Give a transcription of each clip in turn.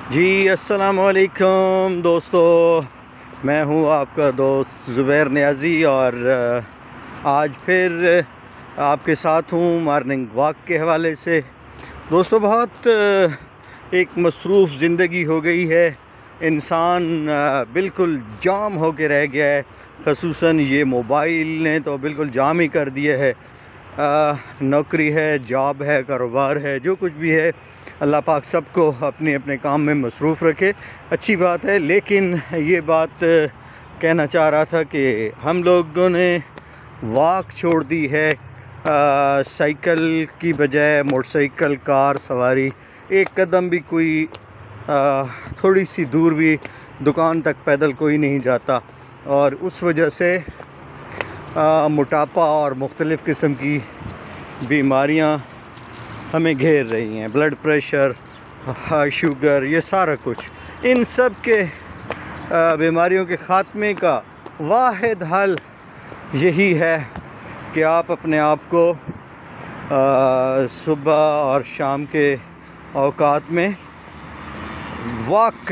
جی السلام علیکم دوستو، میں ہوں آپ کا دوست زبیر نیازی اور آج پھر آپ کے ساتھ ہوں مارننگ واک کے حوالے سے۔ دوستو بہت ایک مصروف زندگی ہو گئی ہے، انسان بالکل جام ہو کے رہ گیا ہے، خصوصاً یہ موبائل نے تو بالکل جام ہی کر دیا ہے۔ نوکری ہے، جاب ہے، کاروبار ہے، جو کچھ بھی ہے، اللہ پاک سب کو اپنے اپنے کام میں مصروف رکھے، اچھی بات ہے۔ لیکن یہ بات کہنا چاہ رہا تھا کہ ہم لوگوں نے واک چھوڑ دی ہے، سائیکل کی بجائے موٹر سائیکل، کار سواری، ایک قدم بھی کوئی تھوڑی سی دور بھی دکان تک پیدل کوئی نہیں جاتا، اور اس وجہ سے موٹاپا اور مختلف قسم کی بیماریاں ہمیں گھیر رہی ہیں، بلڈ پریشر، شوگر، یہ سارا کچھ۔ ان سب کے بیماریوں کے خاتمے کا واحد حل یہی ہے کہ آپ اپنے آپ کو صبح اور شام کے اوقات میں واک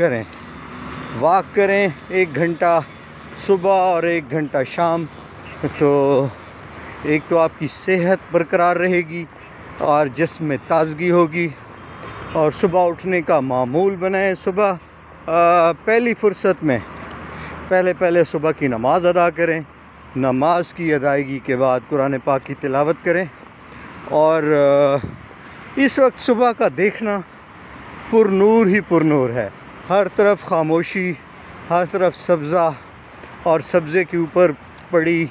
کریں 1 گھنٹہ صبح اور 1 گھنٹہ شام، تو ایک تو آپ کی صحت برقرار رہے گی اور جسم میں تازگی ہوگی، اور صبح اٹھنے کا معمول بنائیں۔ صبح پہلی فرصت میں پہلے صبح کی نماز ادا کریں، نماز کی ادائیگی کے بعد قرآن پاک کی تلاوت کریں، اور اس وقت صبح کا دیکھنا پر نور ہی پر نور ہے، ہر طرف خاموشی، ہر طرف سبزہ، اور سبزے کے اوپر پڑی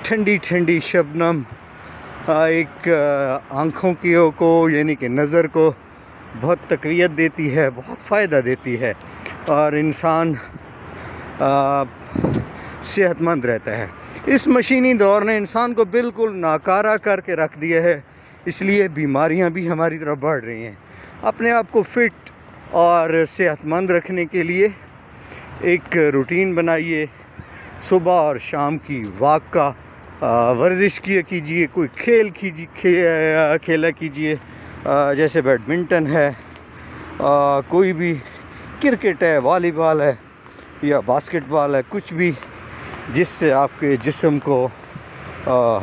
ٹھنڈی ٹھنڈی شبنم ایک آنکھوں کو یعنی کہ نظر کو بہت تقویت دیتی ہے، بہت فائدہ دیتی ہے، اور انسان صحت مند رہتا ہے۔ اس مشینی دور نے انسان کو بالکل ناکارہ کر کے رکھ دیا ہے، اس لیے بیماریاں بھی ہماری طرف بڑھ رہی ہیں۔ اپنے آپ کو فٹ اور صحت مند رکھنے کے لیے ایک روٹین بنائیے، صبح اور شام کی واک کا، ورزش کیجیے، کوئی کھیلا کیجیے، جیسے بیڈمنٹن ہے، کوئی بھی کرکٹ ہے، والی بال ہے یا باسکٹ بال ہے، کچھ بھی جس سے آپ کے جسم کو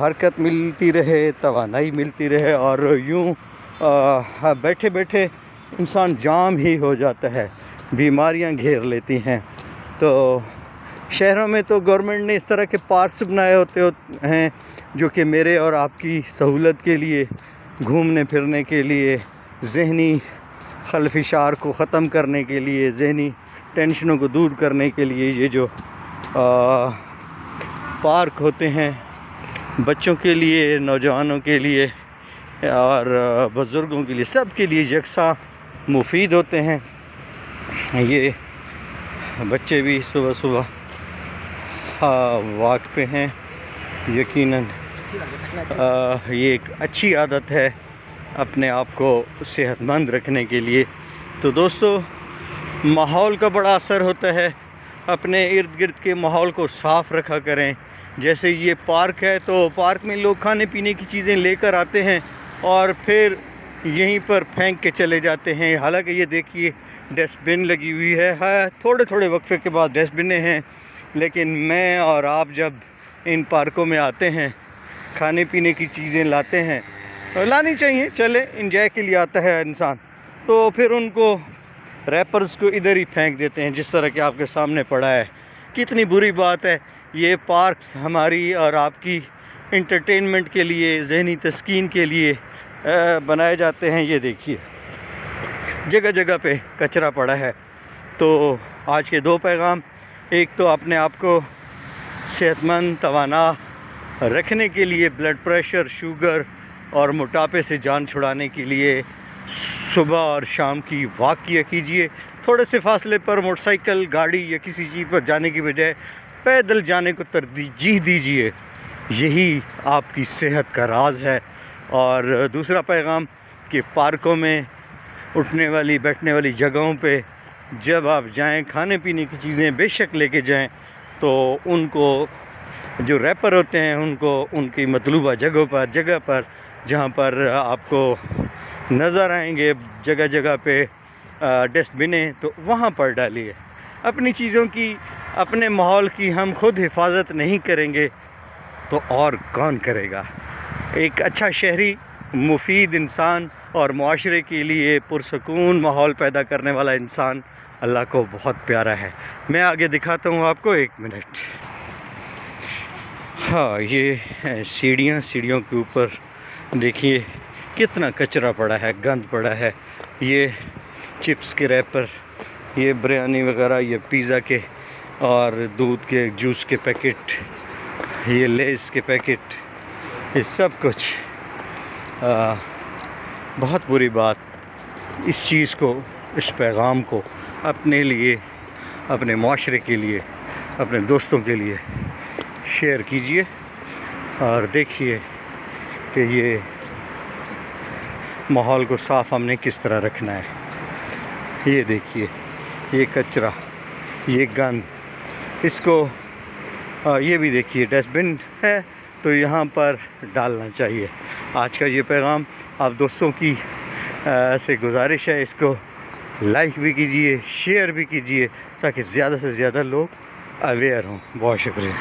حرکت ملتی رہے، توانائی ملتی رہے، اور یوں بیٹھے بیٹھے انسان جام ہی ہو جاتا ہے، بیماریاں گھیر لیتی ہیں۔ تو شہروں میں تو گورنمنٹ نے اس طرح کے پارکس بنائے ہوتے ہیں جو کہ میرے اور آپ کی سہولت کے لیے، گھومنے پھرنے کے لیے، ذہنی خلفشار کو ختم کرنے کے لیے، ذہنی ٹینشنوں کو دور کرنے کے لیے یہ جو پارک ہوتے ہیں، بچوں کے لیے، نوجوانوں کے لیے اور بزرگوں کے لیے، سب کے لیے یکساں مفید ہوتے ہیں۔ یہ بچے بھی صبح صبح واک پہ ہیں، یقیناً یہ ایک اچھی عادت ہے اپنے آپ کو صحت مند رکھنے کے لیے۔ تو دوستو، ماحول کا بڑا اثر ہوتا ہے، اپنے ارد گرد کے ماحول کو صاف رکھا کریں۔ جیسے یہ پارک ہے تو پارک میں لوگ کھانے پینے کی چیزیں لے کر آتے ہیں اور پھر یہیں پر پھینک کے چلے جاتے ہیں، حالانکہ یہ دیکھیے ڈسٹ بن لگی ہوئی ہے، تھوڑے وقفے کے بعد ڈسٹ بنیں ہیں، لیکن میں اور آپ جب ان پارکوں میں آتے ہیں، کھانے پینے کی چیزیں لاتے ہیں، لانی چاہیے، چلے انجوائے کے لیے آتا ہے انسان، تو پھر ان کو ریپرز کو ادھر ہی پھینک دیتے ہیں، جس طرح کہ آپ کے سامنے پڑا ہے۔ کتنی بری بات ہے۔ یہ پارکس ہماری اور آپ کی انٹرٹینمنٹ کے لیے، ذہنی تسکین کے لیے بنائے جاتے ہیں۔ یہ دیکھیے جگہ جگہ پہ کچرا پڑا ہے۔ تو آج کے 2 پیغام، ایک تو اپنے آپ کو صحت مند، توانا رکھنے کے لیے، بلڈ پریشر، شوگر اور موٹاپے سے جان چھڑانے کے لیے صبح اور شام کی واک کیا کیجیے۔ تھوڑے سے فاصلے پر موٹر سائیکل، گاڑی یا کسی چیز پر جانے کی بجائے پیدل جانے کو ترجیح دیجیے، یہی آپ کی صحت کا راز ہے۔ اور دوسرا پیغام کہ پارکوں میں، اٹھنے والی بیٹھنے والی جگہوں پہ جب آپ جائیں، کھانے پینے کی چیزیں بے شک لے کے جائیں، تو ان کو جو ریپر ہوتے ہیں ان کو ان کی مطلوبہ جگہ پر جہاں پر آپ کو نظر آئیں گے، جگہ جگہ پہ ڈسٹ بن ہیں تو وہاں پر ڈالیے. اپنی چیزوں کی، اپنے ماحول کی ہم خود حفاظت نہیں کریں گے تو اور کون کرے گا؟ ایک اچھا شہری، مفید انسان اور معاشرے کے لیے پرسکون ماحول پیدا کرنے والا انسان اللہ کو بہت پیارا ہے. میں آگے دکھاتا ہوں آپ کو، 1 منٹ. ہاں، یہ سیڑھیوں کے اوپر دیکھیے کتنا کچرا پڑا ہے، گند پڑا ہے. یہ چپس کے ریپر، یہ بریانی وغیرہ، یہ پیزا کے اور دودھ کے جوس کے پیکٹ، یہ لیز کے پیکٹ، یہ سب کچھ. بہت بری بات. اس چیز کو، اس پیغام کو اپنے لیے، اپنے معاشرے کے لیے، اپنے دوستوں کے لیے شیئر کیجئے اور دیکھیے کہ یہ ماحول کو صاف ہم نے کس طرح رکھنا ہے. یہ دیکھیے، یہ کچرا، یہ گند، اس کو یہ بھی دیکھیے ڈسٹ بن ہے تو یہاں پر ڈالنا چاہیے. آج کا یہ پیغام آپ دوستوں کی سے گزارش ہے، اس کو لائک بھی کیجئے، شیئر بھی کیجئے تاکہ زیادہ سے زیادہ لوگ اویئر ہوں. بہت شکریہ.